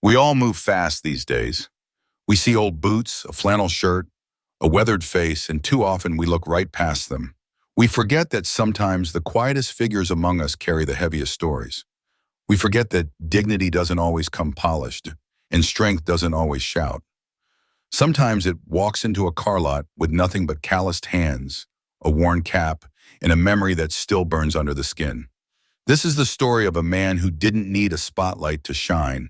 We all move fast these days. We see old boots, a flannel shirt, a weathered face, and too often we look right past them. We forget that sometimes the quietest figures among us carry the heaviest stories. We forget that dignity doesn't always come polished, and strength doesn't always shout. Sometimes it walks into a car lot with nothing but calloused hands, a worn cap, and a memory that still burns under the skin. This is the story of a man who didn't need a spotlight to shine,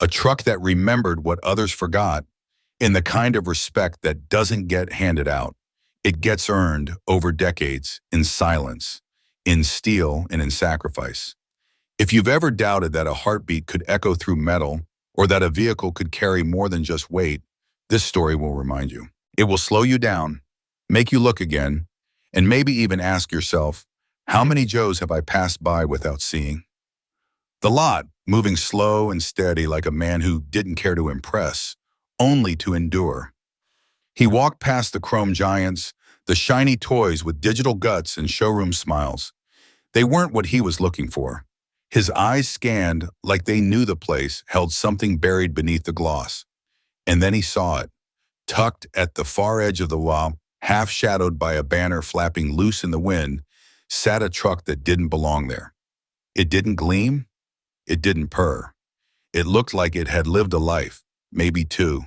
a truck that remembered what others forgot, in the kind of respect that doesn't get handed out. It gets earned over decades in silence, in steel, and in sacrifice. If you've ever doubted that a heartbeat could echo through metal or that a vehicle could carry more than just weight, this story will remind you. It will slow you down, make you look again, and maybe even ask yourself, how many Joes have I passed by without seeing? The lot, moving slow and steady like a man who didn't care to impress, only to endure. He walked past the chrome giants, the shiny toys with digital guts and showroom smiles. They weren't what he was looking for. His eyes scanned like they knew the place held something buried beneath the gloss. And then he saw it, tucked at the far edge of the lot, half shadowed by a banner flapping loose in the wind, sat a truck that didn't belong there. It didn't gleam. It didn't purr. It looked like it had lived a life, maybe two.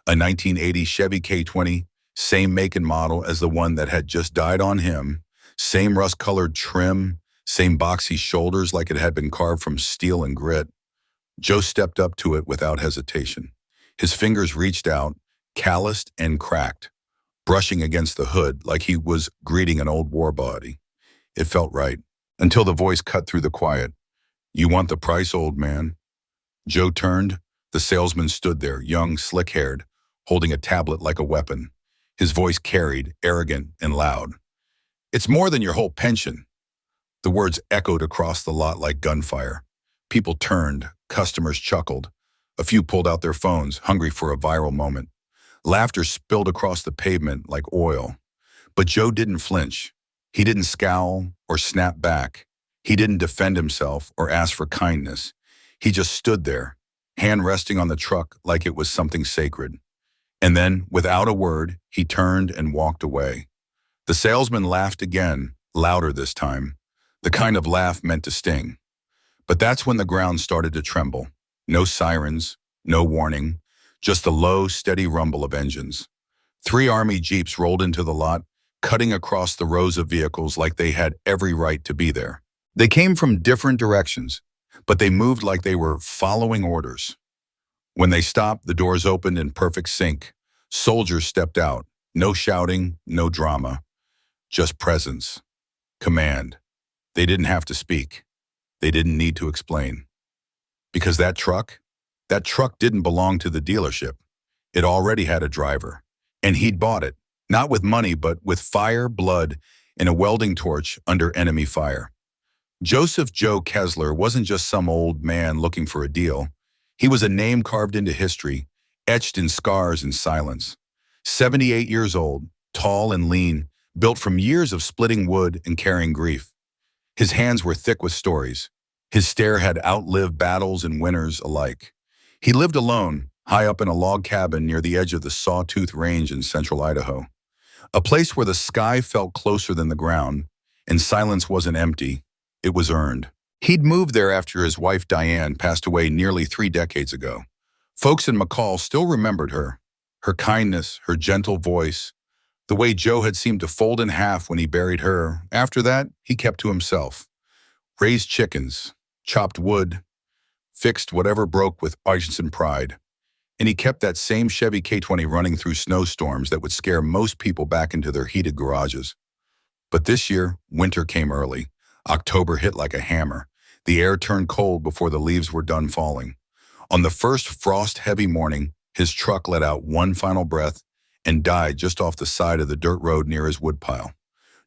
A 1980 Chevy K20, same make and model as the one that had just died on him, same rust-colored trim, same boxy shoulders like it had been carved from steel and grit. Joe stepped up to it without hesitation. His fingers reached out, calloused and cracked, brushing against the hood like he was greeting an old war body. It felt right, until the voice cut through the quiet. "You want the price, old man?" Joe turned. The salesman stood there, young, slick-haired, holding a tablet like a weapon. His voice carried, arrogant and loud. "It's more than your whole pension." The words echoed across the lot like gunfire. People turned, customers chuckled. A few pulled out their phones, hungry for a viral moment. Laughter spilled across the pavement like oil. But Joe didn't flinch. He didn't scowl or snap back. He didn't defend himself or ask for kindness. He just stood there, hand resting on the truck like it was something sacred. And then, without a word, he turned and walked away. The salesman laughed again, louder this time, the kind of laugh meant to sting. But that's when the ground started to tremble. No sirens, no warning, just the low, steady rumble of engines. 3 Army Jeeps rolled into the lot, cutting across the rows of vehicles like they had every right to be there. They came from different directions, but they moved like they were following orders. When they stopped, the doors opened in perfect sync. Soldiers stepped out. No shouting, no drama. Just presence. Command. They didn't have to speak. They didn't need to explain. Because that truck didn't belong to the dealership. It already had a driver. And he'd bought it, not with money, but with fire, blood, and a welding torch under enemy fire. Joseph Joe Kessler wasn't just some old man looking for a deal. He was a name carved into history, etched in scars and silence. 78 years old, tall and lean, built from years of splitting wood and carrying grief. His hands were thick with stories. His stare had outlived battles and winners alike. He lived alone, high up in a log cabin near the edge of the Sawtooth Range in central Idaho. A place where the sky felt closer than the ground, and silence wasn't empty, it was earned. He'd moved there after his wife Diane passed away nearly 3 decades ago. Folks in McCall still remembered her kindness, her gentle voice, the way Joe had seemed to fold in half when he buried her. After that, he kept to himself. Raised chickens, chopped wood, fixed whatever broke with Arkansas pride. And he kept that same Chevy K20 running through snowstorms that would scare most people back into their heated garages. But this year, winter came early. October hit like a hammer. The air turned cold before the leaves were done falling. On the first frost-heavy morning, his truck let out one final breath and died just off the side of the dirt road near his woodpile.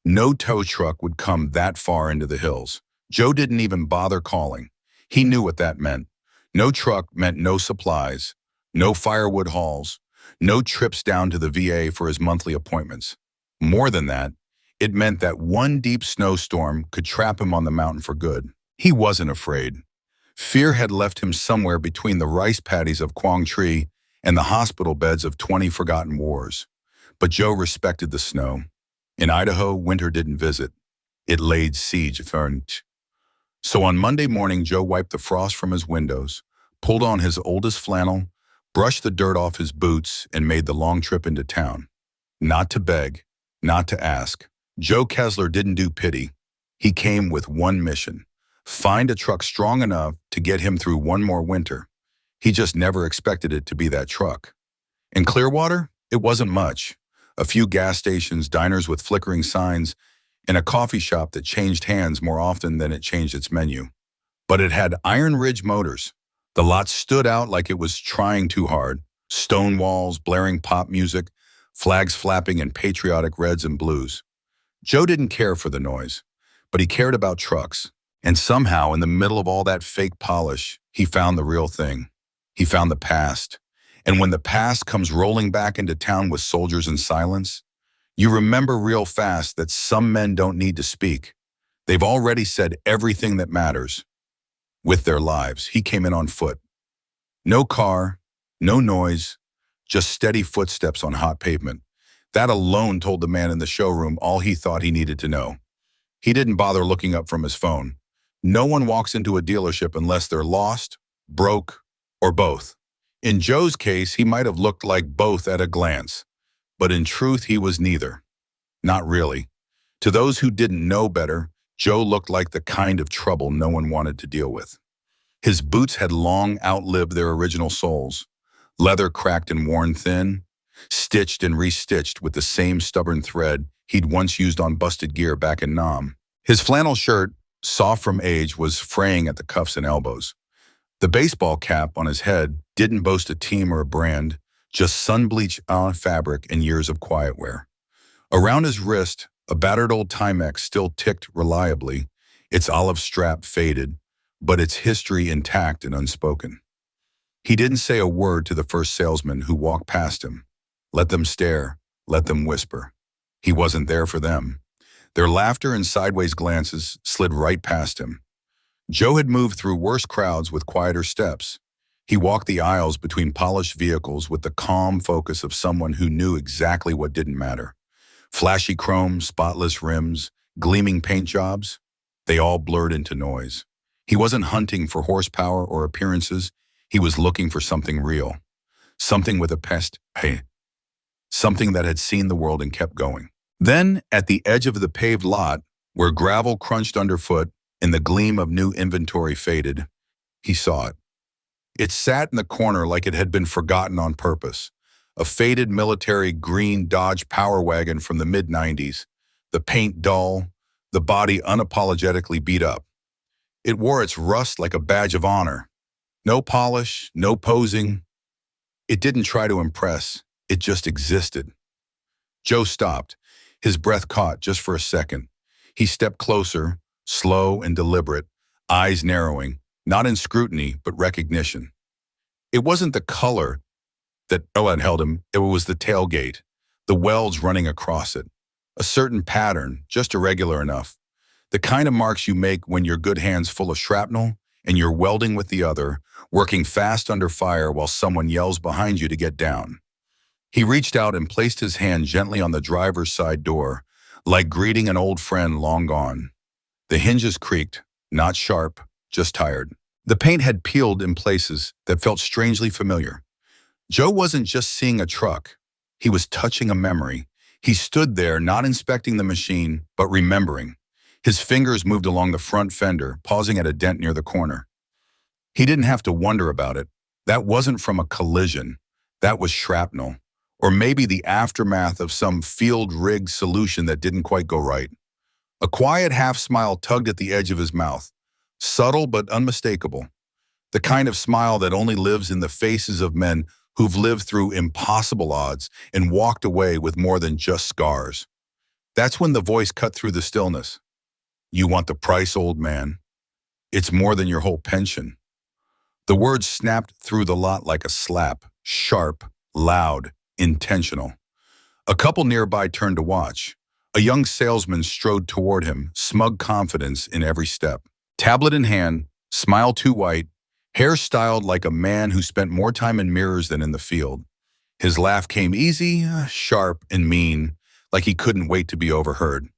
No tow truck would come that far into the hills. Joe didn't even bother calling. He knew what that meant. No truck meant no supplies, no firewood hauls, no trips down to the VA for his monthly appointments. More than that, it meant that one deep snowstorm could trap him on the mountain for good. He wasn't afraid. Fear had left him somewhere between the rice paddies of Quang Tri and the hospital beds of 20 forgotten wars. But Joe respected the snow. In Idaho, winter didn't visit. It laid siege furniture. So on Monday morning, Joe wiped the frost from his windows, pulled on his oldest flannel, brushed the dirt off his boots, and made the long trip into town. Not to beg, not to ask. Joe Kessler didn't do pity. He came with one mission: find a truck strong enough to get him through one more winter. He just never expected it to be that truck. In Clearwater, it wasn't much. A few gas stations, diners with flickering signs, and a coffee shop that changed hands more often than it changed its menu. But it had Iron Ridge motors. The lot stood out like it was trying too hard. Stone walls, blaring pop music, flags flapping in patriotic reds and blues. Joe didn't care for the noise, but he cared about trucks. And somehow, in the middle of all that fake polish, he found the real thing. He found the past. And when the past comes rolling back into town with soldiers and silence, you remember real fast that some men don't need to speak. They've already said everything that matters. With their lives, he came in on foot. No car, no noise, just steady footsteps on hot pavement. That alone told the man in the showroom all he thought he needed to know. He didn't bother looking up from his phone. No one walks into a dealership unless they're lost, broke, or both. In Joe's case, he might have looked like both at a glance. But in truth, he was neither. Not really. To those who didn't know better, Joe looked like the kind of trouble no one wanted to deal with. His boots had long outlived their original soles. Leather cracked and worn thin, stitched and restitched with the same stubborn thread he'd once used on busted gear back in Nam. His flannel shirt, soft from age, was fraying at the cuffs and elbows. The baseball cap on his head didn't boast a team or a brand, just sun-bleached fabric and years of quiet wear. Around his wrist, a battered old Timex still ticked reliably, its olive strap faded, but its history intact and unspoken. He didn't say a word to the first salesman who walked past him. Let them stare, let them whisper. He wasn't there for them. Their laughter and sideways glances slid right past him. Joe had moved through worse crowds with quieter steps. He walked the aisles between polished vehicles with the calm focus of someone who knew exactly what didn't matter. Flashy chrome, spotless rims, gleaming paint jobs, they all blurred into noise. He wasn't hunting for horsepower or appearances. He was looking for something real. Something with a pest, something that had seen the world and kept going. Then, at the edge of the paved lot, where gravel crunched underfoot and the gleam of new inventory faded, he saw it. It sat in the corner like it had been forgotten on purpose. A faded military green Dodge Power Wagon from the mid-90s, the paint dull, the body unapologetically beat up. It wore its rust like a badge of honor. No polish, no posing. It didn't try to impress, it just existed. Joe stopped, his breath caught just for a second. He stepped closer, slow and deliberate, eyes narrowing, not in scrutiny, but recognition. It wasn't the color that had held him, it was the tailgate, the welds running across it. A certain pattern, just irregular enough. The kind of marks you make when your good hand's full of shrapnel and you're welding with the other, working fast under fire while someone yells behind you to get down. He reached out and placed his hand gently on the driver's side door, like greeting an old friend long gone. The hinges creaked, not sharp, just tired. The paint had peeled in places that felt strangely familiar. Joe wasn't just seeing a truck. He was touching a memory. He stood there, not inspecting the machine, but remembering. His fingers moved along the front fender, pausing at a dent near the corner. He didn't have to wonder about it. That wasn't from a collision. That was shrapnel. Or maybe the aftermath of some field-rigged solution that didn't quite go right. A quiet half-smile tugged at the edge of his mouth. Subtle but unmistakable. The kind of smile that only lives in the faces of men who've lived through impossible odds and walked away with more than just scars. That's when the voice cut through the stillness. You want the price, old man? It's more than your whole pension. The words snapped through the lot like a slap, sharp, loud, intentional. A couple nearby turned to watch. A young salesman strode toward him, smug confidence in every step. Tablet in hand, smile too white, hair styled like a man who spent more time in mirrors than in the field. His laugh came easy, sharp, and mean, like he couldn't wait to be overheard.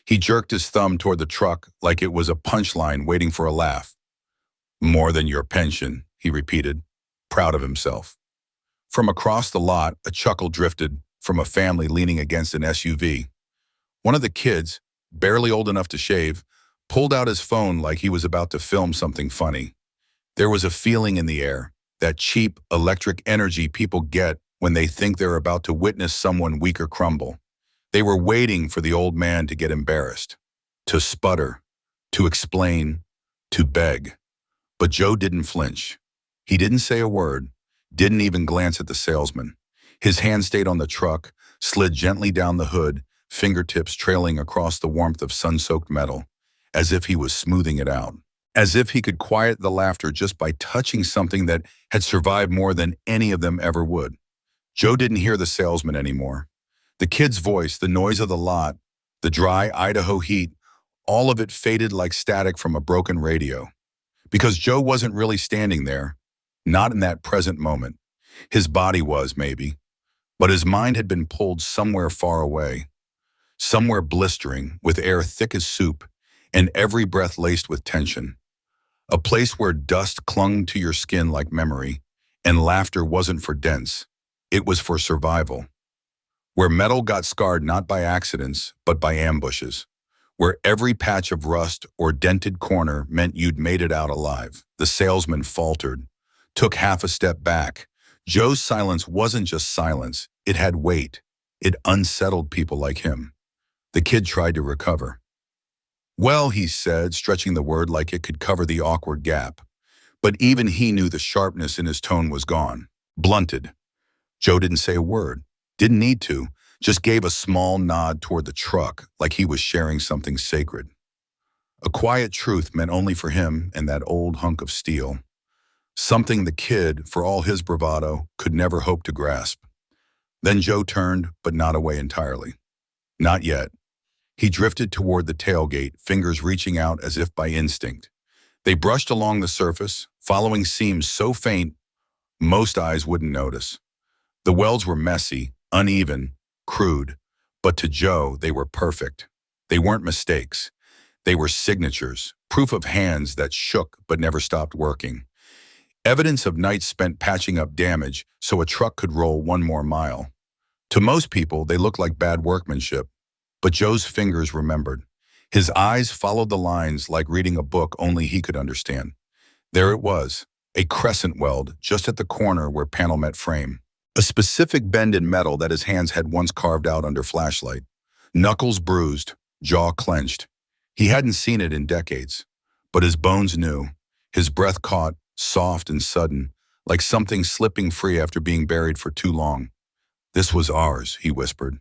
He jerked his thumb toward the truck like it was a punchline waiting for a laugh. "More than your pension," he repeated, proud of himself. From across the lot, a chuckle drifted from a family leaning against an SUV. One of the kids, barely old enough to shave, pulled out his phone like he was about to film something funny. There was a feeling in the air, that cheap, electric energy people get when they think they're about to witness someone weaker crumble. They were waiting for the old man to get embarrassed, to sputter, to explain, to beg. But Joe didn't flinch. He didn't say a word, didn't even glance at the salesman. His hand stayed on the truck, slid gently down the hood, fingertips trailing across the warmth of sun-soaked metal, as if he was smoothing it out. As if he could quiet the laughter just by touching something that had survived more than any of them ever would. Joe didn't hear the salesman anymore. The kid's voice, the noise of the lot, the dry Idaho heat, all of it faded like static from a broken radio. Because Joe wasn't really standing there, not in that present moment. His body was, maybe, but his mind had been pulled somewhere far away, somewhere blistering, with air thick as soup, and every breath laced with tension. A place where dust clung to your skin like memory, and laughter wasn't for dents, it was for survival. Where metal got scarred not by accidents, but by ambushes. Where every patch of rust or dented corner meant you'd made it out alive. The salesman faltered, took half a step back. Joe's silence wasn't just silence, it had weight. It unsettled people like him. The kid tried to recover. "Well," he said, stretching the word like it could cover the awkward gap. But even he knew the sharpness in his tone was gone, blunted. Joe didn't say a word, didn't need to, just gave a small nod toward the truck like he was sharing something sacred. A quiet truth meant only for him and that old hunk of steel. Something the kid, for all his bravado, could never hope to grasp. Then Joe turned, but not away entirely. Not yet. He drifted toward the tailgate, fingers reaching out as if by instinct. They brushed along the surface, following seams so faint most eyes wouldn't notice. The welds were messy, uneven, crude, but to Joe they were perfect. They weren't mistakes. They were signatures, proof of hands that shook but never stopped working. Evidence of nights spent patching up damage so a truck could roll one more mile. To most people, they looked like bad workmanship, but Joe's fingers remembered. His eyes followed the lines like reading a book only he could understand. There it was, a crescent weld just at the corner where panel met frame. A specific bend in metal that his hands had once carved out under flashlight. Knuckles bruised, jaw clenched. He hadn't seen it in decades, but his bones knew. His breath caught, soft and sudden, like something slipping free after being buried for too long. "This was ours," he whispered.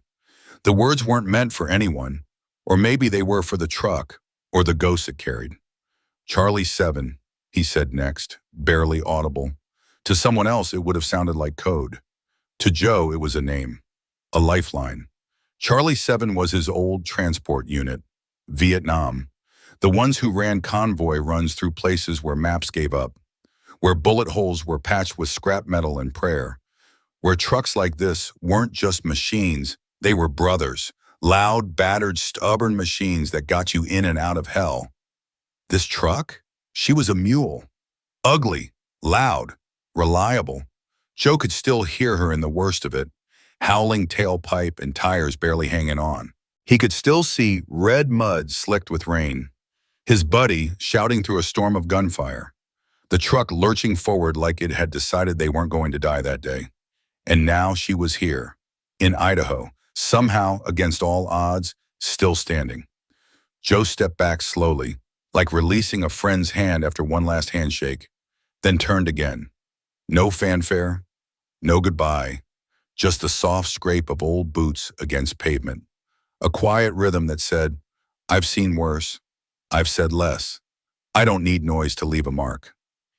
The words weren't meant for anyone, or maybe they were for the truck, or the ghost it carried. "Charlie 7, he said next, barely audible. To someone else, it would have sounded like code. To Joe, it was a name, a lifeline. Charlie 7 was his old transport unit, Vietnam. The ones who ran convoy runs through places where maps gave up, where bullet holes were patched with scrap metal and prayer, where trucks like this weren't just machines, they were brothers, loud, battered, stubborn machines that got you in and out of hell. This truck? She was a mule. Ugly, loud, reliable. Joe could still hear her in the worst of it, howling tailpipe and tires barely hanging on. He could still see red mud slicked with rain. His buddy shouting through a storm of gunfire. The truck lurching forward like it had decided they weren't going to die that day. And now she was here, in Idaho, somehow, against all odds, still standing. Joe stepped back slowly, like releasing a friend's hand after one last handshake, then turned again. No fanfare, no goodbye, just the soft scrape of old boots against pavement. A quiet rhythm that said, "I've seen worse. I've said less. I don't need noise to leave a mark."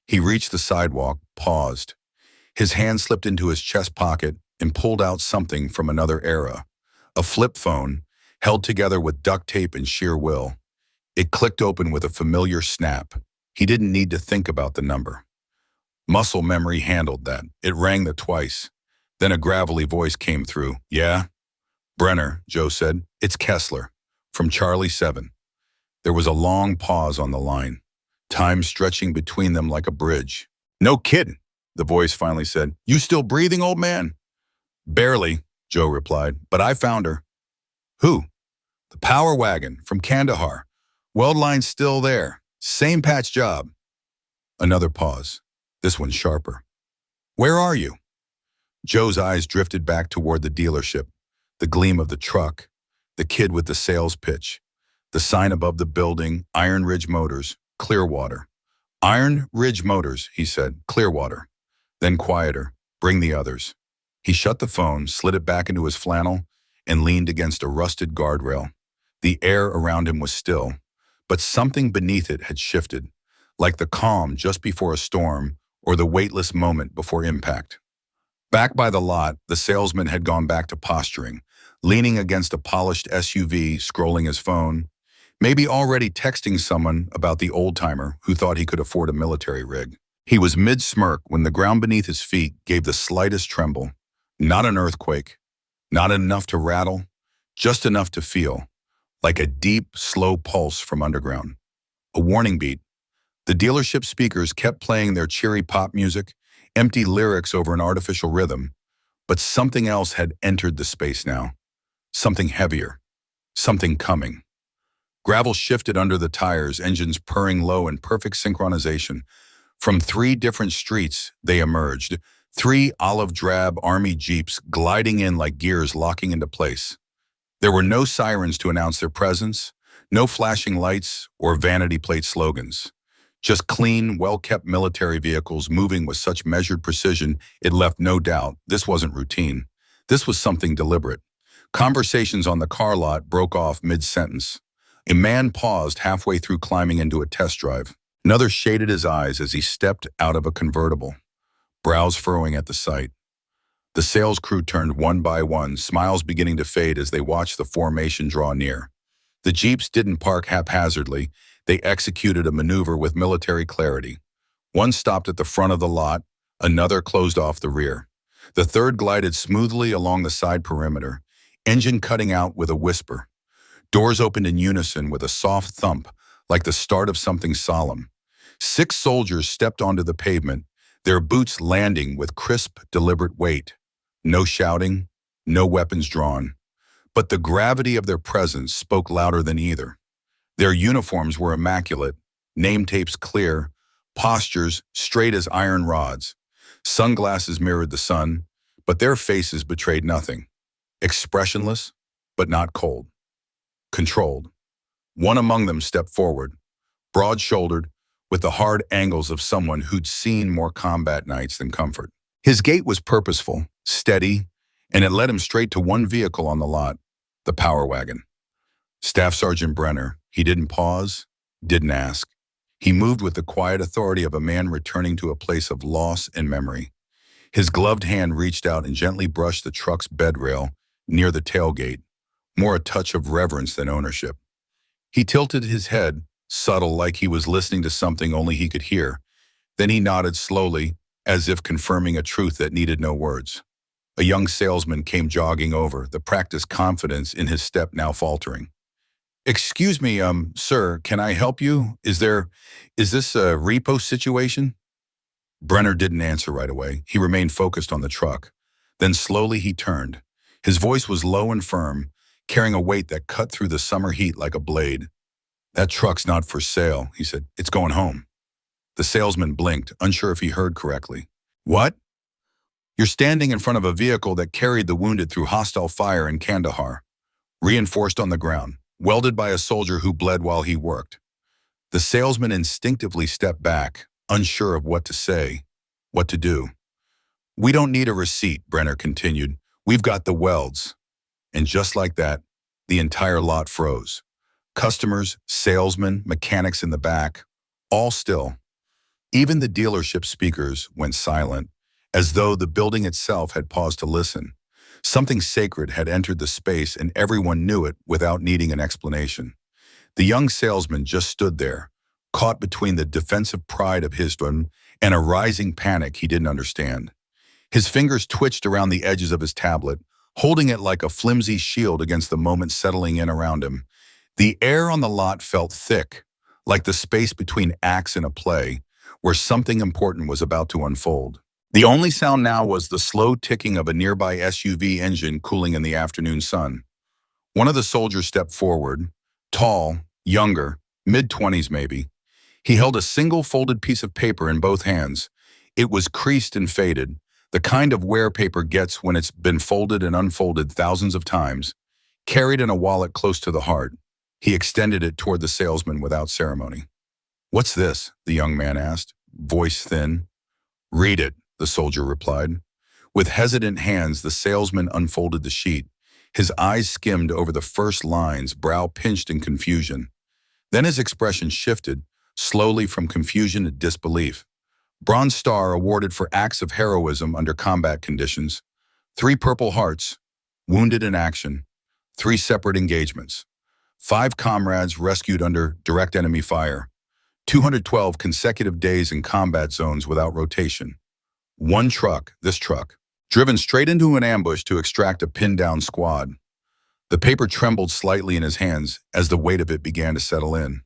He reached the sidewalk, paused. His hand slipped into his chest pocket and pulled out something from another era. A flip phone, held together with duct tape and sheer will. It clicked open with a familiar snap. He didn't need to think about the number. Muscle memory handled that. It rang the twice. Then a gravelly voice came through. Yeah? Brenner, Joe said. It's Kessler, from Charlie 7. There was a long pause on the line, time stretching between them like a bridge. No kidding, the voice finally said. You still breathing, old man? Barely, Joe replied, but I found her. Who? The power wagon from Kandahar. Weld line's still there. Same patch job. Another pause. This one sharper. Where are you? Joe's eyes drifted back toward the dealership, the gleam of the truck, the kid with the sales pitch, the sign above the building, Iron Ridge Motors, Clearwater. Iron Ridge Motors, he said, Clearwater. Then quieter, bring the others. He shut the phone, slid it back into his flannel, and leaned against a rusted guardrail. The air around him was still, but something beneath it had shifted, like the calm just before a storm or the weightless moment before impact. Back by the lot, the salesman had gone back to posturing, leaning against a polished SUV, scrolling his phone, maybe already texting someone about the old-timer who thought he could afford a military rig. He was mid-smirk when the ground beneath his feet gave the slightest tremble. Not an earthquake, not enough to rattle, just enough to feel, like a deep, slow pulse from underground. A warning beat. The dealership speakers kept playing their cheery pop music, empty lyrics over an artificial rhythm, but something else had entered the space now. Something heavier. Something coming. Gravel shifted under the tires, engines purring low in perfect synchronization. From 3 different streets, they emerged. 3 olive-drab army jeeps gliding in like gears locking into place. There were no sirens to announce their presence, no flashing lights or vanity plate slogans. Just clean, well-kept military vehicles moving with such measured precision it left no doubt this wasn't routine. This was something deliberate. Conversations on the car lot broke off mid-sentence. A man paused halfway through climbing into a test drive. Another shaded his eyes as he stepped out of a convertible, brows furrowing at the sight. The sales crew turned one by one, smiles beginning to fade as they watched the formation draw near. The jeeps didn't park haphazardly. They executed a maneuver with military clarity. One stopped at the front of the lot, another closed off the rear. The third glided smoothly along the side perimeter, engine cutting out with a whisper. Doors opened in unison with a soft thump, like the start of something solemn. 6 soldiers stepped onto the pavement, their boots landing with crisp, deliberate weight. No shouting, no weapons drawn. But the gravity of their presence spoke louder than either. Their uniforms were immaculate, name tapes clear, postures straight as iron rods. Sunglasses mirrored the sun, but their faces betrayed nothing. Expressionless, but not cold. Controlled. One among them stepped forward, broad-shouldered, with the hard angles of someone who'd seen more combat nights than comfort. His gait was purposeful, steady, and it led him straight to one vehicle on the lot, the power wagon. Staff Sergeant Brenner. He didn't pause, didn't ask. He moved with the quiet authority of a man returning to a place of loss and memory. His gloved hand reached out and gently brushed the truck's bed rail near the tailgate, more a touch of reverence than ownership. He tilted his head, subtle like he was listening to something only he could hear. Then he nodded slowly, as if confirming a truth that needed no words. A young salesman came jogging over, the practiced confidence in his step now faltering. Excuse me, sir, can I help you? Is this a repo situation? Brenner didn't answer right away. He remained focused on the truck. Then slowly he turned. His voice was low and firm, carrying a weight that cut through the summer heat like a blade. That truck's not for sale, he said. It's going home. The salesman blinked, unsure if he heard correctly. What? You're standing in front of a vehicle that carried the wounded through hostile fire in Kandahar, reinforced on the ground, welded by a soldier who bled while he worked. The salesman instinctively stepped back, unsure of what to say, what to do. We don't need a receipt, Brenner continued. We've got the welds. And just like that, the entire lot froze. Customers, salesmen, mechanics in the back, all still. Even the dealership speakers went silent, as though the building itself had paused to listen. Something sacred had entered the space and everyone knew it without needing an explanation. The young salesman just stood there, caught between the defensive pride of his one and a rising panic he didn't understand. His fingers twitched around the edges of his tablet, holding it like a flimsy shield against the moment settling in around him. The air on the lot felt thick, like the space between acts in a play, where something important was about to unfold. The only sound now was the slow ticking of a nearby SUV engine cooling in the afternoon sun. One of the soldiers stepped forward, tall, younger, mid-20s maybe. He held a single folded piece of paper in both hands. It was creased and faded, the kind of wear paper gets when it's been folded and unfolded thousands of times, carried in a wallet close to the heart. He extended it toward the salesman without ceremony. "What's this?" the young man asked, voice thin. "Read it," the soldier replied. With hesitant hands, the salesman unfolded the sheet. His eyes skimmed over the first lines, brow pinched in confusion. Then his expression shifted, slowly from confusion to disbelief. Bronze Star awarded for acts of heroism under combat conditions. 3 Purple Hearts, wounded in action. 3 separate engagements. 5 comrades rescued under direct enemy fire. 212 consecutive days in combat zones without rotation. 1 truck, this truck, driven straight into an ambush to extract a pinned-down squad. The paper trembled slightly in his hands as the weight of it began to settle in.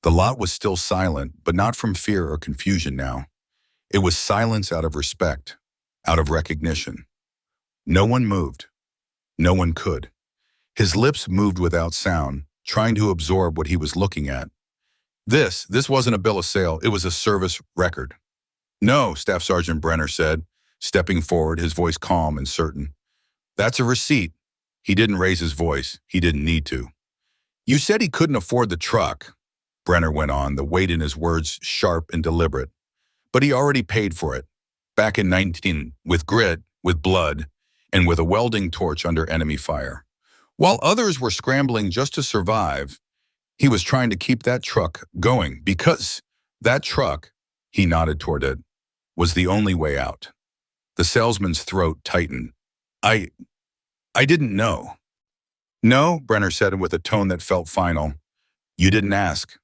The lot was still silent, but not from fear or confusion now. It was silence out of respect, out of recognition. No one moved. No one could. His lips moved without sound, trying to absorb what he was looking at. This wasn't a bill of sale, it was a service record. "No," Staff Sergeant Brenner said, stepping forward, his voice calm and certain. "That's a receipt." He didn't raise his voice. He didn't need to. "You said he couldn't afford the truck," Brenner went on, the weight in his words sharp and deliberate. "But he already paid for it. Back in 19, with grit, with blood, and with a welding torch under enemy fire. While others were scrambling just to survive, he was trying to keep that truck going because that truck," he nodded toward it, "was the only way out." The salesman's throat tightened. I didn't know." "No," Brenner said with a tone that felt final. "You didn't ask."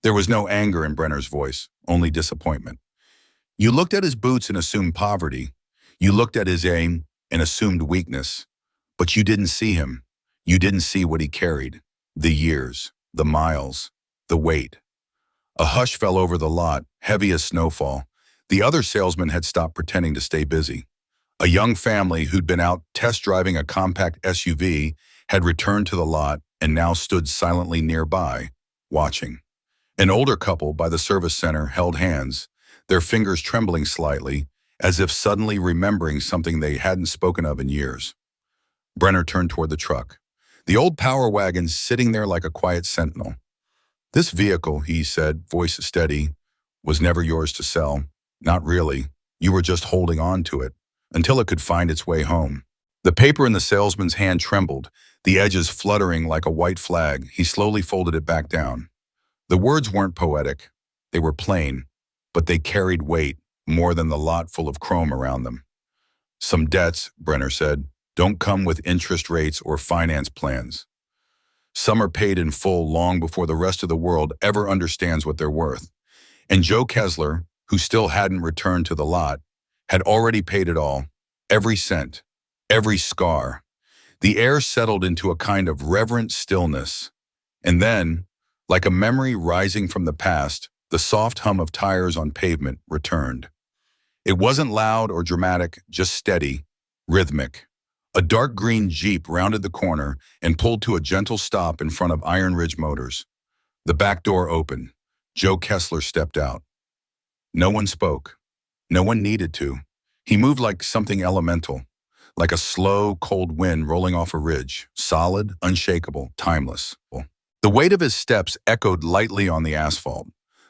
There was no anger in Brenner's voice, only disappointment. "You looked at his boots and assumed poverty. You looked at his aim and assumed weakness. But you didn't see him. You didn't see what he carried. The years, the miles, the weight." A hush fell over the lot, heavy as snowfall. The other salesmen had stopped pretending to stay busy. A young family who'd been out test driving a compact SUV had returned to the lot and now stood silently nearby, watching. An older couple by the service center held hands, their fingers trembling slightly, as if suddenly remembering something they hadn't spoken of in years. Brenner turned toward the truck. The old power wagon sitting there like a quiet sentinel. "This vehicle," he said, voice steady, "was never yours to sell. Not really. You were just holding on to it until it could find its way home." The paper in the salesman's hand trembled, the edges fluttering like a white flag. He slowly folded it back down. The words weren't poetic. They were plain, but they carried weight, more than the lot full of chrome around them. "Some debts," Brenner said, "don't come with interest rates or finance plans. Some are paid in full long before the rest of the world ever understands what they're worth." And Joe Kessler, who still hadn't returned to the lot, had already paid it all, every cent, every scar. The air settled into a kind of reverent stillness. And then, like a memory rising from the past, the soft hum of tires on pavement returned. It wasn't loud or dramatic, just steady, rhythmic. A dark green Jeep rounded the corner and pulled to a gentle stop in front of Iron Ridge Motors. The back door opened. Joe Kessler stepped out. No one spoke. No one needed to. He moved like something elemental, like a slow, cold wind rolling off a ridge, solid, unshakable, timeless. The weight of his steps echoed lightly on the asphalt.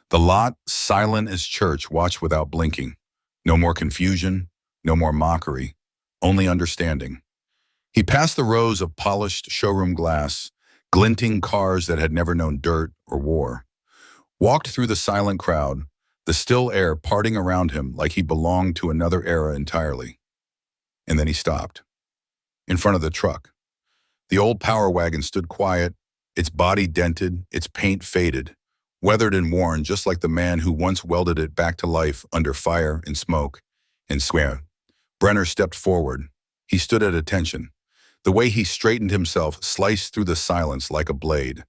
The lot, silent as church, watched without blinking. No more confusion, no more mockery, only understanding. He passed the rows of polished showroom glass, glinting cars that had never known dirt or war. Walked through the silent crowd, the still air parting around him like he belonged to another era entirely. And then he stopped. In front of the truck. The old power wagon stood quiet, its body dented, its paint faded, weathered and worn just like the man who once welded it back to life under fire and smoke and swear. Brenner stepped forward. He stood at attention. The way he straightened himself sliced through the silence like a blade.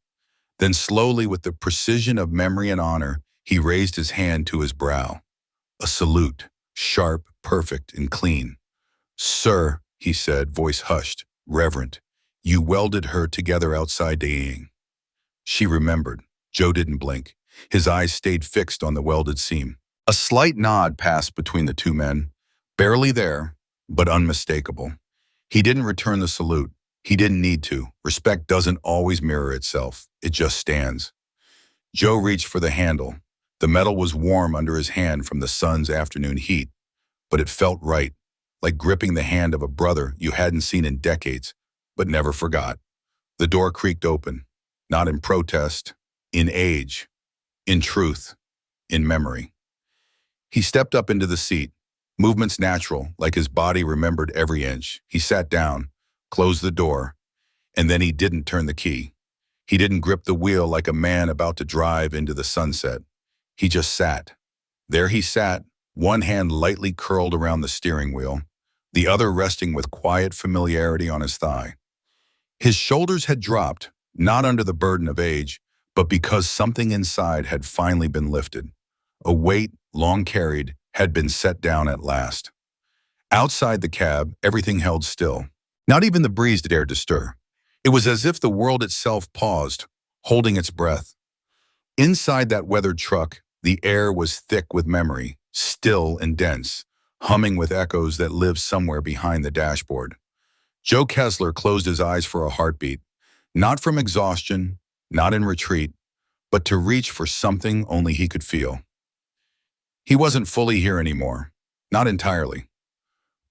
Then slowly, with the precision of memory and honor, he raised his hand to his brow. A salute, sharp, perfect, and clean. "Sir," he said, voice hushed, reverent, "you welded her together outside Daying." She remembered. Joe didn't blink. His eyes stayed fixed on the welded seam. A slight nod passed between the two men, barely there, but unmistakable. He didn't return the salute. He didn't need to. Respect doesn't always mirror itself. It just stands. Joe reached for the handle. The metal was warm under his hand from the sun's afternoon heat, but it felt right, like gripping the hand of a brother you hadn't seen in decades, but never forgot. The door creaked open, not in protest, in age, in truth, in memory. He stepped up into the seat, movements natural, like his body remembered every inch. He sat down, closed the door, and then he didn't turn the key. He didn't grip the wheel like a man about to drive into the sunset. He just sat. There he sat, one hand lightly curled around the steering wheel, the other resting with quiet familiarity on his thigh. His shoulders had dropped, not under the burden of age, but because something inside had finally been lifted. A weight, long carried, had been set down at last. Outside the cab, everything held still. Not even the breeze dared to stir. It was as if the world itself paused, holding its breath. Inside that weathered truck, the air was thick with memory, still and dense, humming with echoes that lived somewhere behind the dashboard. Joe Kessler closed his eyes for a heartbeat, not from exhaustion, not in retreat, but to reach for something only he could feel. He wasn't fully here anymore, not entirely.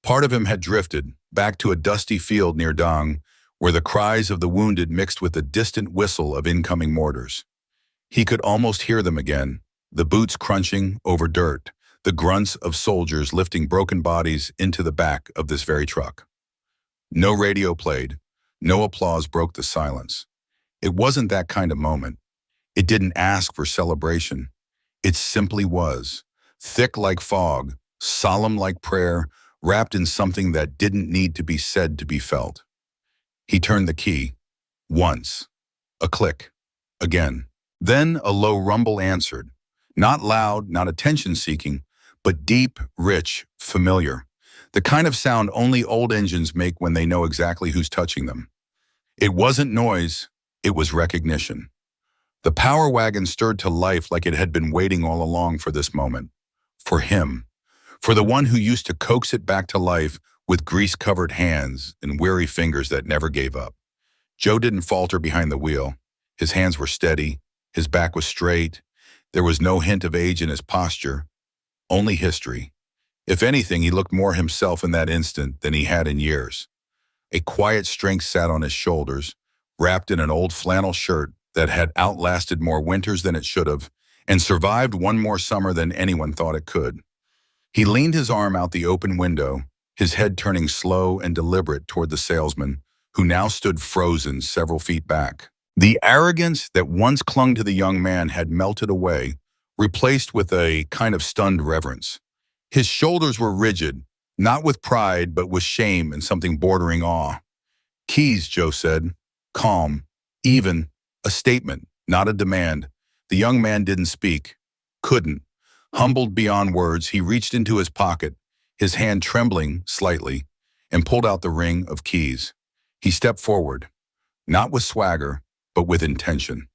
Part of him had drifted back to a dusty field near Dong, where the cries of the wounded mixed with the distant whistle of incoming mortars. He could almost hear them again, the boots crunching over dirt, the grunts of soldiers lifting broken bodies into the back of this very truck. No radio played, no applause broke the silence. It wasn't that kind of moment. It didn't ask for celebration. It simply was, thick like fog, solemn like prayer, wrapped in something that didn't need to be said to be felt. He turned the key. Once. A click. Again. Then a low rumble answered. Not loud, not attention-seeking, but deep, rich, familiar. The kind of sound only old engines make when they know exactly who's touching them. It wasn't noise, it was recognition. The power wagon stirred to life like it had been waiting all along for this moment. For him. For the one who used to coax it back to life with grease-covered hands and weary fingers that never gave up. Joe didn't falter behind the wheel. His hands were steady. His back was straight. There was no hint of age in his posture, only history. If anything, he looked more himself in that instant than he had in years. A quiet strength sat on his shoulders, wrapped in an old flannel shirt that had outlasted more winters than it should have, and survived one more summer than anyone thought it could. He leaned his arm out the open window, his head turning slow and deliberate toward the salesman, who now stood frozen several feet back. The arrogance that once clung to the young man had melted away, replaced with a kind of stunned reverence. His shoulders were rigid, not with pride, but with shame and something bordering awe. "Keys," Joe said. Calm, even, a statement, not a demand. The young man didn't speak. Couldn't. Humbled beyond words, he reached into his pocket, his hand trembling slightly, and pulled out the ring of keys. He stepped forward, not with swagger, but with intention.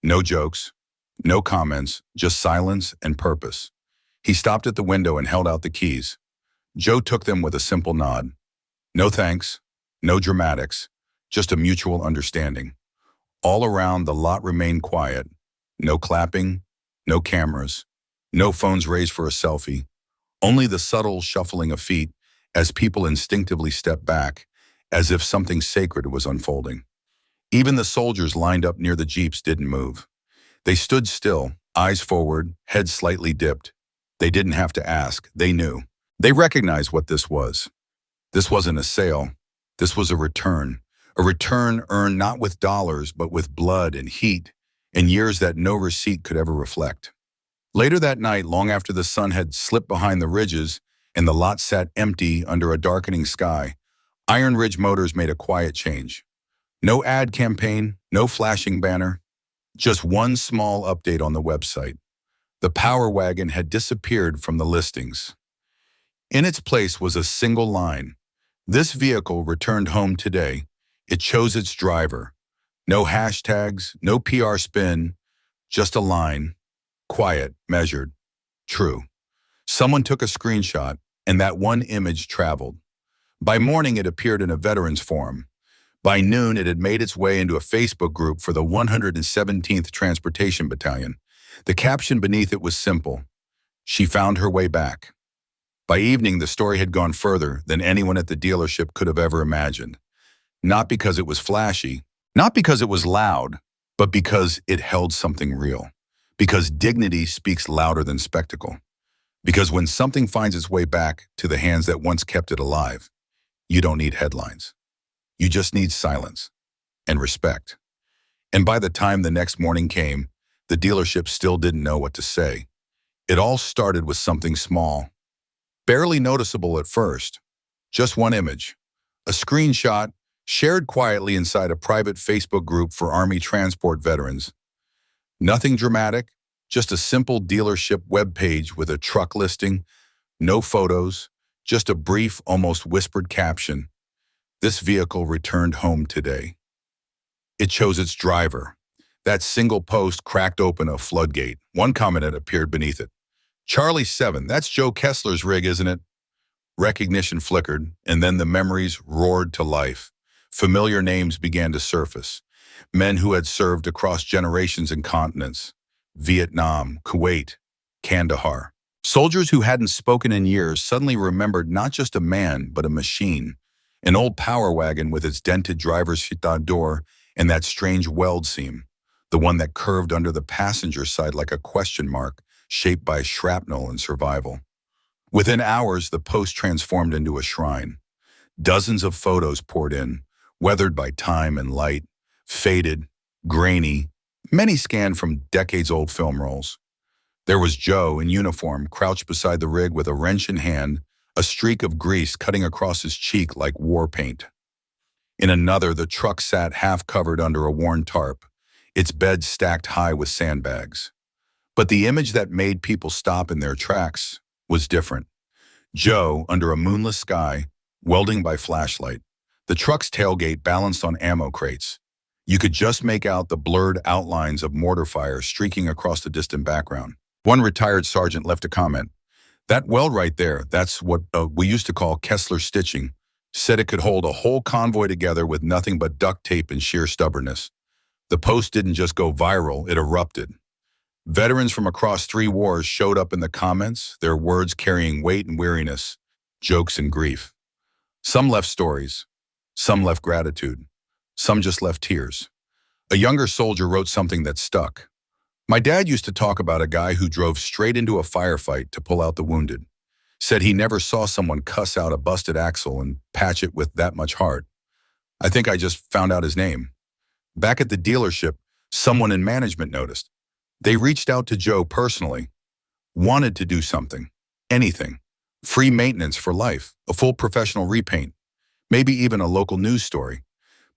No jokes, no comments, just silence and purpose. He stopped at the window and held out the keys. Joe took them with a simple nod. No thanks, no dramatics, just a mutual understanding. All around, the lot remained quiet. No clapping, no cameras, no phones raised for a selfie. Only the subtle shuffling of feet as people instinctively stepped back, as if something sacred was unfolding. Even the soldiers lined up near the jeeps didn't move. They stood still, eyes forward, heads slightly dipped. They didn't have to ask, they knew. They recognized what this was. This wasn't a sale. This was a return earned not with dollars, but with blood and heat and years that no receipt could ever reflect. Later that night, long after the sun had slipped behind the ridges and the lot sat empty under a darkening sky, Iron Ridge Motors made a quiet change. No ad campaign, no flashing banner, just one small update on the website. The Power Wagon had disappeared from the listings. In its place was a single line. This vehicle returned home today. It chose its driver. No hashtags, no PR spin, just a line. Quiet, measured, true. Someone took a screenshot, and that one image traveled. By morning, it appeared in a veterans forum. By noon, it had made its way into a Facebook group for the 117th Transportation Battalion. The caption beneath it was simple: "She found her way back." By evening, the story had gone further than anyone at the dealership could have ever imagined. Not because it was flashy, not because it was loud, but because it held something real. Because dignity speaks louder than spectacle. Because when something finds its way back to the hands that once kept it alive, you don't need headlines. You just need silence and respect. And by the time the next morning came, the dealership still didn't know what to say. It all started with something small, barely noticeable at first. Just one image, a screenshot shared quietly inside a private Facebook group for Army transport veterans. Nothing dramatic, just a simple dealership webpage with a truck listing, no photos, just a brief, almost whispered caption: "This vehicle returned home today." It chose its driver. That single post cracked open a floodgate. One comment had appeared beneath it: "Charlie 7, that's Joe Kessler's rig, isn't it?" Recognition flickered, and then the memories roared to life. Familiar names began to surface. Men who had served across generations and continents: Vietnam, Kuwait, Kandahar. Soldiers who hadn't spoken in years suddenly remembered not just a man, but a machine. An old power wagon with its dented driver's seat door and that strange weld seam, the one that curved under the passenger side like a question mark, shaped by shrapnel and survival. Within hours, the post transformed into a shrine. Dozens of photos poured in, weathered by time and light, faded, grainy, many scanned from decades-old film rolls. There was Joe in uniform, crouched beside the rig with a wrench in hand, a streak of grease cutting across his cheek like war paint. In another, the truck sat half-covered under a worn tarp, its bed stacked high with sandbags. But the image that made people stop in their tracks was different. Joe, under a moonless sky, welding by flashlight. The truck's tailgate balanced on ammo crates. You could just make out the blurred outlines of mortar fire streaking across the distant background. One retired sergeant left a comment: "That weld right there, that's what we used to call Kessler stitching." Said it could hold a whole convoy together with nothing but duct tape and sheer stubbornness. The post didn't just go viral, it erupted. Veterans from across 3 wars showed up in the comments, their words carrying weight and weariness, jokes and grief. Some left stories, some left gratitude, some just left tears. A younger soldier wrote something that stuck. "My dad used to talk about a guy who drove straight into a firefight to pull out the wounded. Said he never saw someone cuss out a busted axle and patch it with that much heart. I think I just found out his name." Back at the dealership, someone in management noticed. They reached out to Joe personally, wanted to do something, anything. Free maintenance for life, a full professional repaint, maybe even a local news story.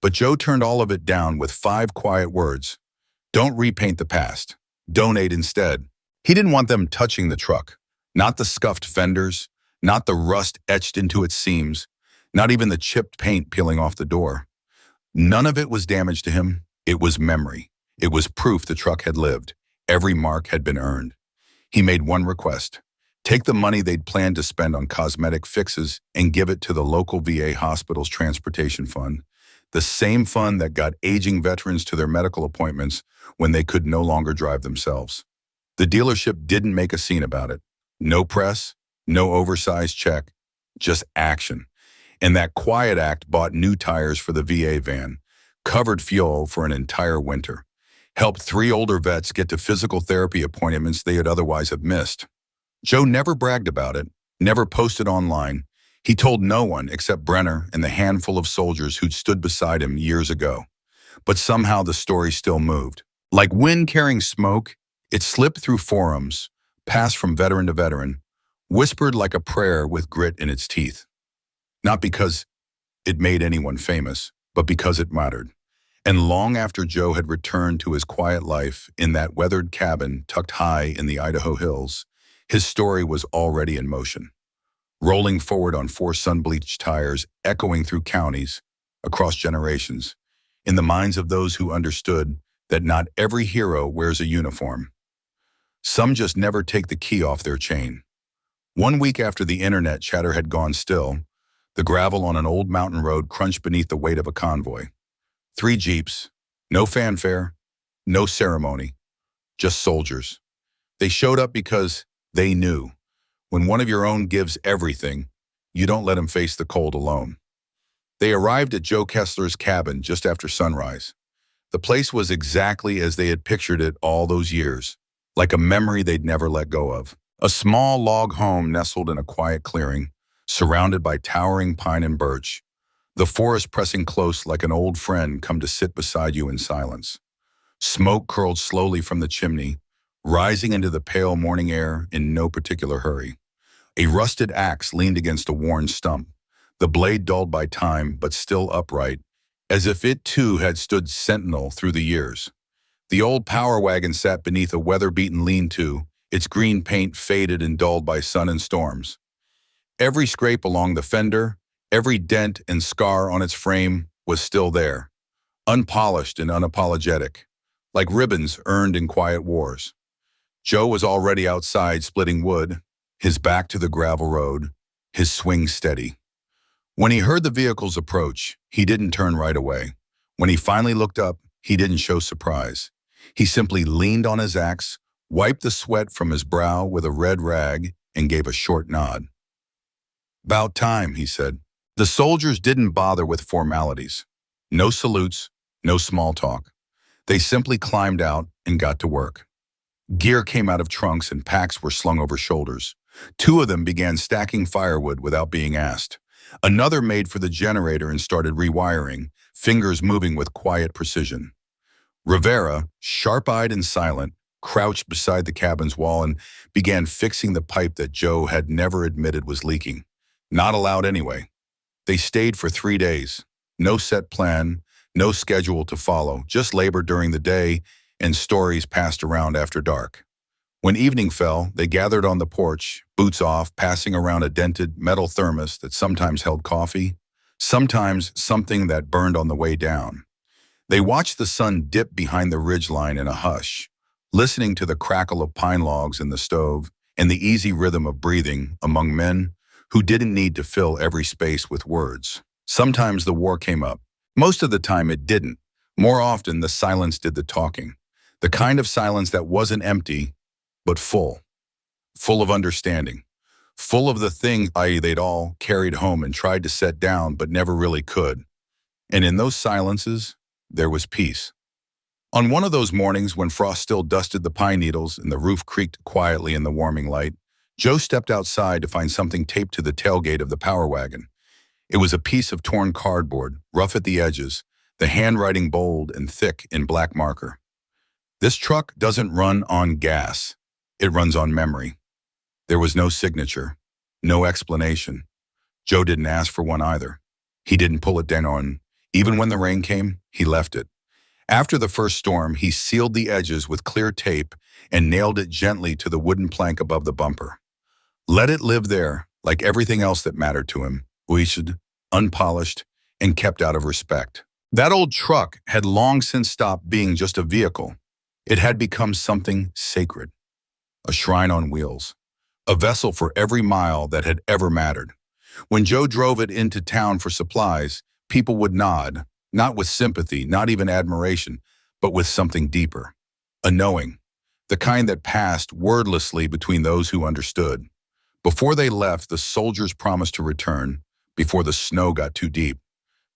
But Joe turned all of it down with 5 quiet words: "Don't repaint the past. Donate instead." He didn't want them touching the truck. Not the scuffed fenders, not the rust etched into its seams, not even the chipped paint peeling off the door. None of it was damage to him. It was memory. It was proof the truck had lived. Every mark had been earned. He made one request: take the money they'd planned to spend on cosmetic fixes and give it to the local VA hospital's transportation fund, the same fund that got aging veterans to their medical appointments when they could no longer drive themselves. The dealership didn't make a scene about it. No press, no oversized check, just action. And that quiet act bought new tires for the VA van, covered fuel for an entire winter, helped 3 older vets get to physical therapy appointments they had otherwise have missed. Joe never bragged about it, never posted online. He told no one except Brenner and the handful of soldiers who'd stood beside him years ago. But somehow the story still moved. Like wind carrying smoke, it slipped through forums, passed from veteran to veteran, whispered like a prayer with grit in its teeth. Not because it made anyone famous, but because it mattered. And long after Joe had returned to his quiet life in that weathered cabin tucked high in the Idaho hills, his story was already in motion, rolling forward on four sun-bleached tires, echoing through counties, across generations, in the minds of those who understood that not every hero wears a uniform. Some just never take the key off their chain. 1 week after the internet chatter had gone still, the gravel on an old mountain road crunched beneath the weight of a convoy. 3 jeeps, no fanfare, no ceremony, just soldiers. They showed up because they knew when one of your own gives everything, you don't let him face the cold alone. They arrived at Joe Kessler's cabin just after sunrise. The place was exactly as they had pictured it all those years, like a memory they'd never let go of. A small log home nestled in a quiet clearing, surrounded by towering pine and birch, the forest pressing close like an old friend come to sit beside you in silence. Smoke curled slowly from the chimney, rising into the pale morning air in no particular hurry. A rusted axe leaned against a worn stump, the blade dulled by time but still upright, as if it too had stood sentinel through the years. The old power wagon sat beneath a weather-beaten lean-to, its green paint faded and dulled by sun and storms. Every scrape along the fender, every dent and scar on its frame was still there, unpolished and unapologetic, like ribbons earned in quiet wars. Joe was already outside splitting wood, his back to the gravel road, his swing steady. When he heard the vehicles approach, he didn't turn right away. When he finally looked up, he didn't show surprise. He simply leaned on his axe, wiped the sweat from his brow with a red rag, and gave a short nod. "About time," he said. The soldiers didn't bother with formalities. No salutes, no small talk. They simply climbed out and got to work. Gear came out of trunks and packs were slung over shoulders. 2 of them began stacking firewood without being asked. Another made for the generator and started rewiring, fingers moving with quiet precision. Rivera, sharp-eyed and silent, crouched beside the cabin's wall and began fixing the pipe that Joe had never admitted was leaking. Not allowed anyway. They stayed for 3 days. No set plan, no schedule to follow, just labor during the day and stories passed around after dark. When evening fell, they gathered on the porch, boots off, passing around a dented metal thermos that sometimes held coffee, sometimes something that burned on the way down. They watched the sun dip behind the ridgeline in a hush, listening to the crackle of pine logs in the stove and the easy rhythm of breathing among men who didn't need to fill every space with words. Sometimes the war came up. Most of the time it didn't. More often the silence did the talking. The kind of silence that wasn't empty, but full. Full of understanding. Full of the things they'd all carried home and tried to set down but never really could. And in those silences, there was peace. On one of those mornings when frost still dusted the pine needles and the roof creaked quietly in the warming light, Joe stepped outside to find something taped to the tailgate of the power wagon. It was a piece of torn cardboard, rough at the edges, the handwriting bold and thick in black marker. "This truck doesn't run on gas. It runs on memory." There was no signature, no explanation. Joe didn't ask for one either. He didn't pull it down. Even when the rain came, he left it. After the first storm, he sealed the edges with clear tape and nailed it gently to the wooden plank above the bumper. Let it live there, like everything else that mattered to him, wasted, unpolished, and kept out of respect. That old truck had long since stopped being just a vehicle. It had become something sacred, a shrine on wheels, a vessel for every mile that had ever mattered. When Joe drove it into town for supplies, people would nod, not with sympathy, not even admiration, but with something deeper, a knowing, the kind that passed wordlessly between those who understood. Before they left, the soldiers promised to return before the snow got too deep,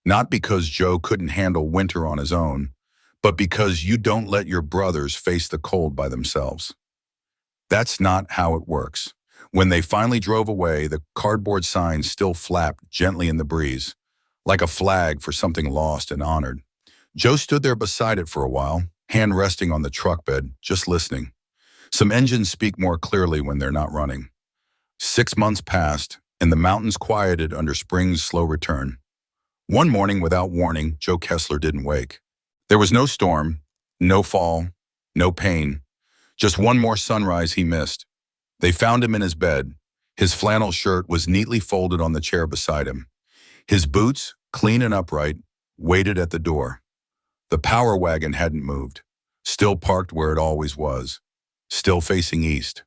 not because Joe couldn't handle winter on his own, but because you don't let your brothers face the cold by themselves. That's not how it works. When they finally drove away, the cardboard sign still flapped gently in the breeze, like a flag for something lost and honored. Joe stood there beside it for a while, hand resting on the truck bed, just listening. Some engines speak more clearly when they're not running. 6 months passed, and the mountains quieted under spring's slow return. One morning, without warning, Joe Kessler didn't wake. There was no storm, no fall, no pain, just one more sunrise he missed. They found him in his bed. His flannel shirt was neatly folded on the chair beside him. His boots, clean and upright, waited at the door. The power wagon hadn't moved, still parked where it always was, still facing east.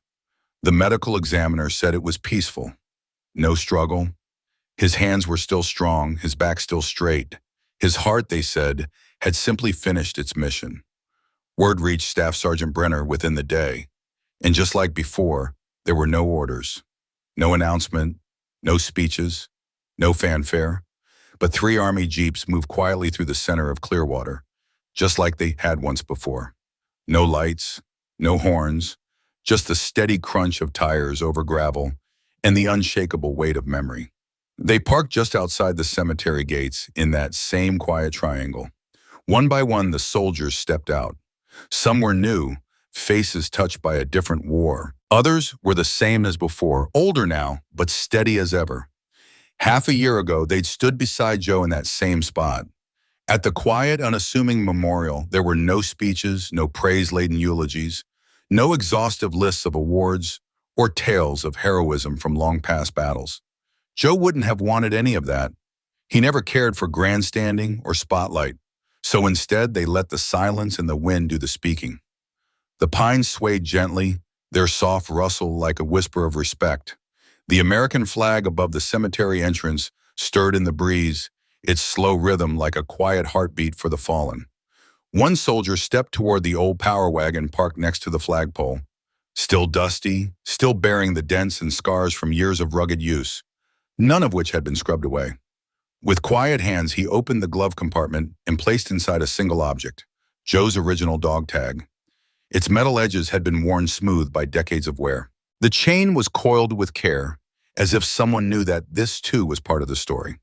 The medical examiner said it was peaceful. No struggle. His hands were still strong, his back still straight. His heart, they said, had simply finished its mission. Word reached Staff Sergeant Brenner within the day. And just like before, there were no orders, no announcement, no speeches, no fanfare. But 3 Army jeeps moved quietly through the center of Clearwater, just like they had once before. No lights, no horns, just the steady crunch of tires over gravel and the unshakable weight of memory. They parked just outside the cemetery gates in that same quiet triangle. One by one, the soldiers stepped out. Some were new, faces touched by a different war. Others were the same as before, older now, but steady as ever. Half a year ago, they'd stood beside Joe in that same spot. At the quiet, unassuming memorial, there were no speeches, no praise-laden eulogies, no exhaustive lists of awards or tales of heroism from long-past battles. Joe wouldn't have wanted any of that. He never cared for grandstanding or spotlight, so instead they let the silence and the wind do the speaking. The pines swayed gently, their soft rustle like a whisper of respect. The American flag above the cemetery entrance stirred in the breeze, its slow rhythm like a quiet heartbeat for the fallen. One soldier stepped toward the old power wagon parked next to the flagpole, still dusty, still bearing the dents and scars from years of rugged use, none of which had been scrubbed away. With quiet hands, he opened the glove compartment and placed inside a single object, Joe's original dog tag. Its metal edges had been worn smooth by decades of wear. The chain was coiled with care, as if someone knew that this too was part of the story.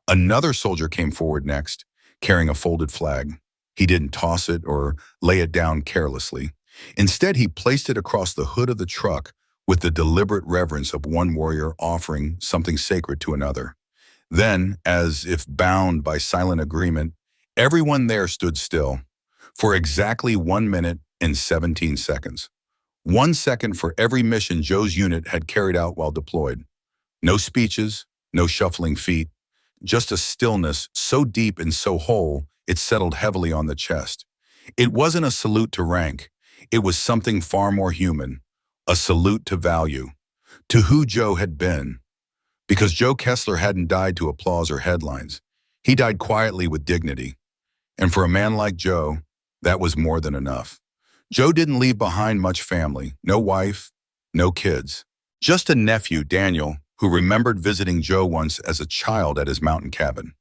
Another soldier came forward next, carrying a folded flag. He didn't toss it or lay it down carelessly. Instead, he placed it across the hood of the truck with the deliberate reverence of one warrior offering something sacred to another. Then, as if bound by silent agreement, everyone there stood still for exactly 1 minute and 17 seconds. 1 second for every mission Joe's unit had carried out while deployed. No speeches, no shuffling feet, just a stillness so deep and so whole it settled heavily on the chest. It wasn't a salute to rank. It was something far more human, a salute to value, to who Joe had been. Because Joe Kessler hadn't died to applause or headlines. He died quietly with dignity. And for a man like Joe, that was more than enough. Joe didn't leave behind much family, no wife, no kids. Just a nephew, Daniel, who remembered visiting Joe once as a child at his mountain cabin.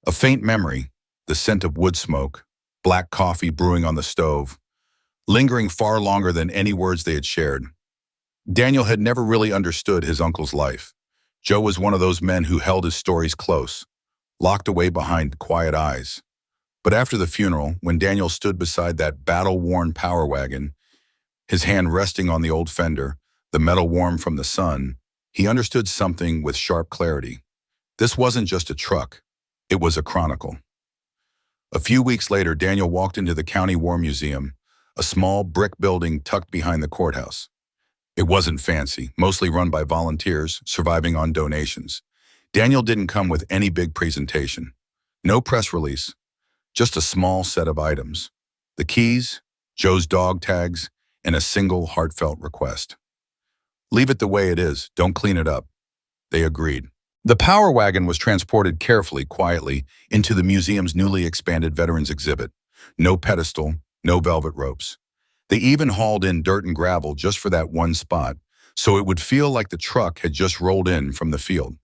A faint memory, the scent of wood smoke, black coffee brewing on the stove, lingering far longer than any words they had shared. Daniel had never really understood his uncle's life. Joe was one of those men who held his stories close, locked away behind quiet eyes. But after the funeral, when Daniel stood beside that battle-worn power wagon, his hand resting on the old fender, the metal warm from the sun, he understood something with sharp clarity. This wasn't just a truck, it was a chronicle. A few weeks later, Daniel walked into the County War Museum, a small brick building tucked behind the courthouse. It wasn't fancy, mostly run by volunteers, surviving on donations. Daniel didn't come with any big presentation. No press release, just a small set of items. The keys, Joe's dog tags, and a single heartfelt request. "Leave it the way it is, don't clean it up." They agreed. The power wagon was transported carefully, quietly, into the museum's newly expanded veterans exhibit. No pedestal, no velvet ropes. They even hauled in dirt and gravel just for that one spot, so it would feel like the truck had just rolled in from the field.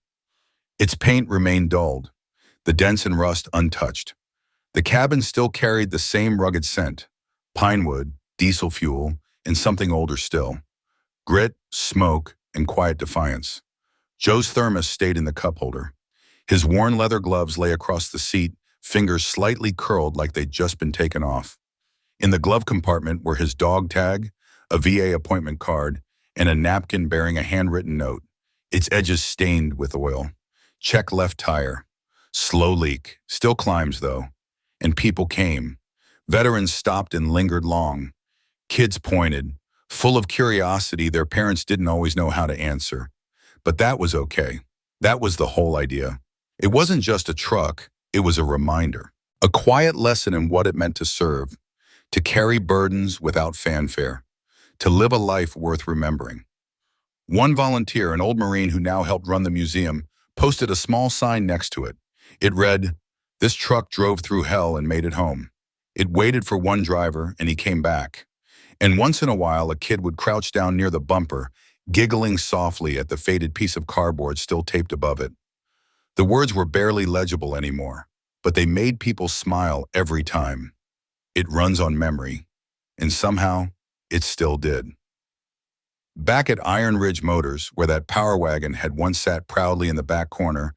Its paint remained dulled, the dents and rust untouched. The cabin still carried the same rugged scent, pine wood, diesel fuel, and something older still. Grit, smoke, and quiet defiance. Joe's thermos stayed in the cup holder. His worn leather gloves lay across the seat, fingers slightly curled like they'd just been taken off. In the glove compartment were his dog tag, a VA appointment card, and a napkin bearing a handwritten note, its edges stained with oil. Check left tire. Slow leak. Still climbs, though. And people came. Veterans stopped and lingered long. Kids pointed. Full of curiosity, their parents didn't always know how to answer. But that was okay. That was the whole idea. It wasn't just a truck, it was a reminder. A quiet lesson in what it meant to serve, to carry burdens without fanfare, to live a life worth remembering. One volunteer, an old Marine who now helped run the museum, posted a small sign next to it. It read, "This truck drove through hell and made it home." It waited for one driver and he came back. And once in a while, a kid would crouch down near the bumper, giggling softly at the faded piece of cardboard still taped above it. The words were barely legible anymore, but they made people smile every time. It runs on memory, and somehow it still did. Back at Iron Ridge Motors, where that power wagon had once sat proudly in the back corner,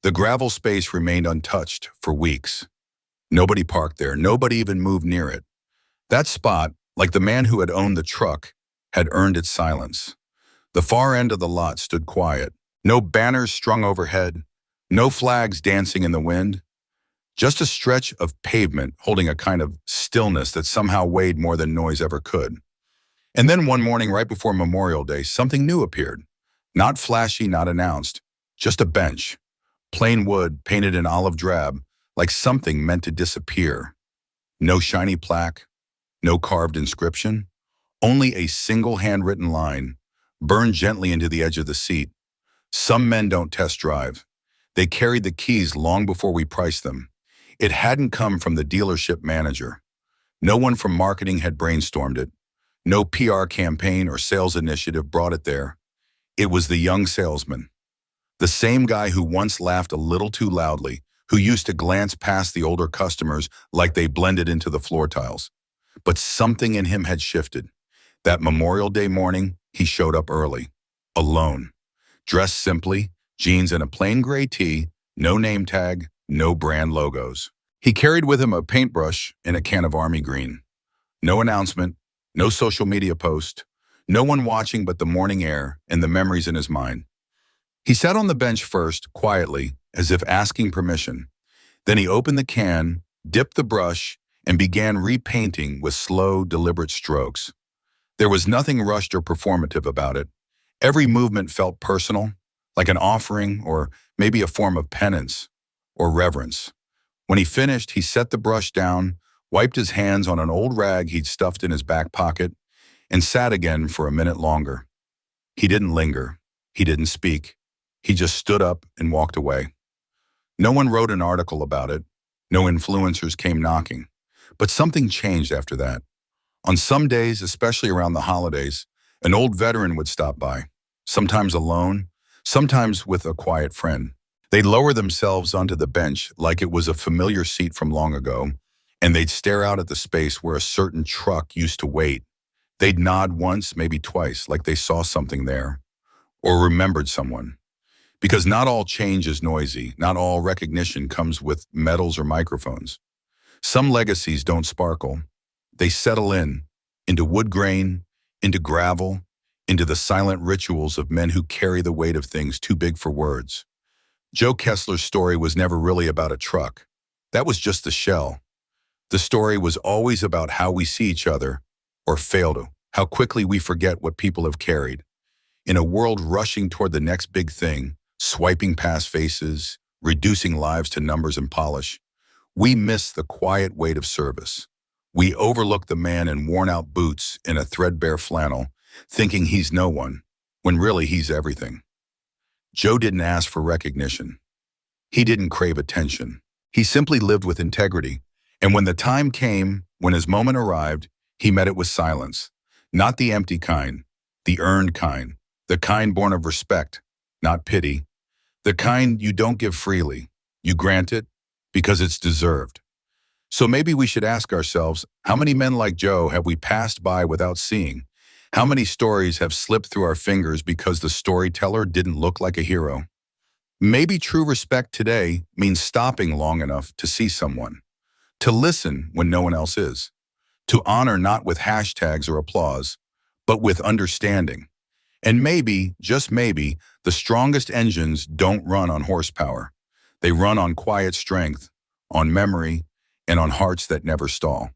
the gravel space remained untouched for weeks. Nobody parked there, nobody even moved near it. That spot, like the man who had owned the truck, had earned its silence. The far end of the lot stood quiet. No banners strung overhead, no flags dancing in the wind, just a stretch of pavement holding a kind of stillness that somehow weighed more than noise ever could. And then one morning right before Memorial Day, something new appeared. Not flashy, not announced, just a bench. Plain wood, painted in olive drab, like something meant to disappear. No shiny plaque, no carved inscription, only a single handwritten line, burned gently into the edge of the seat. Some men don't test drive. They carried the keys long before we priced them. It hadn't come from the dealership manager. No one from marketing had brainstormed it. No PR campaign or sales initiative brought it there. It was the young salesman. The same guy who once laughed a little too loudly, who used to glance past the older customers like they blended into the floor tiles. But something in him had shifted. That Memorial Day morning, he showed up early, alone, dressed simply, jeans and a plain gray tee, no name tag, no brand logos. He carried with him a paintbrush and a can of army green. No announcement, no social media post, no one watching but the morning air and the memories in his mind. He sat on the bench first, quietly, as if asking permission. Then he opened the can, dipped the brush, and began repainting with slow, deliberate strokes. There was nothing rushed or performative about it. Every movement felt personal, like an offering or maybe a form of penance or reverence. When he finished, he set the brush down, wiped his hands on an old rag he'd stuffed in his back pocket, and sat again for a minute longer. He didn't linger. He didn't speak. He just stood up and walked away. No one wrote an article about it. No influencers came knocking. But something changed after that. On some days, especially around the holidays, an old veteran would stop by, sometimes alone, sometimes with a quiet friend. They'd lower themselves onto the bench like it was a familiar seat from long ago, and they'd stare out at the space where a certain truck used to wait. They'd nod once, maybe twice, like they saw something there, or remembered someone. Because not all change is noisy, not all recognition comes with medals or microphones. Some legacies don't sparkle. They settle into wood grain, into gravel, into the silent rituals of men who carry the weight of things too big for words. Joe Kessler's story was never really about a truck. That was just the shell. The story was always about how we see each other, or fail to, how quickly we forget what people have carried. In a world rushing toward the next big thing, swiping past faces, reducing lives to numbers and polish, we miss the quiet weight of service. We overlook the man in worn-out boots and a threadbare flannel, thinking he's no one, when really he's everything. Joe didn't ask for recognition. He didn't crave attention. He simply lived with integrity. And when the time came, when his moment arrived, he met it with silence. Not the empty kind, the earned kind, the kind born of respect, not pity, the kind you don't give freely. You grant it because it's deserved. So maybe we should ask ourselves, how many men like Joe have we passed by without seeing? How many stories have slipped through our fingers because the storyteller didn't look like a hero? Maybe true respect today means stopping long enough to see someone, to listen when no one else is, to honor not with hashtags or applause, but with understanding. And maybe, just maybe, the strongest engines don't run on horsepower. They run on quiet strength, on memory, and on hearts that never stall.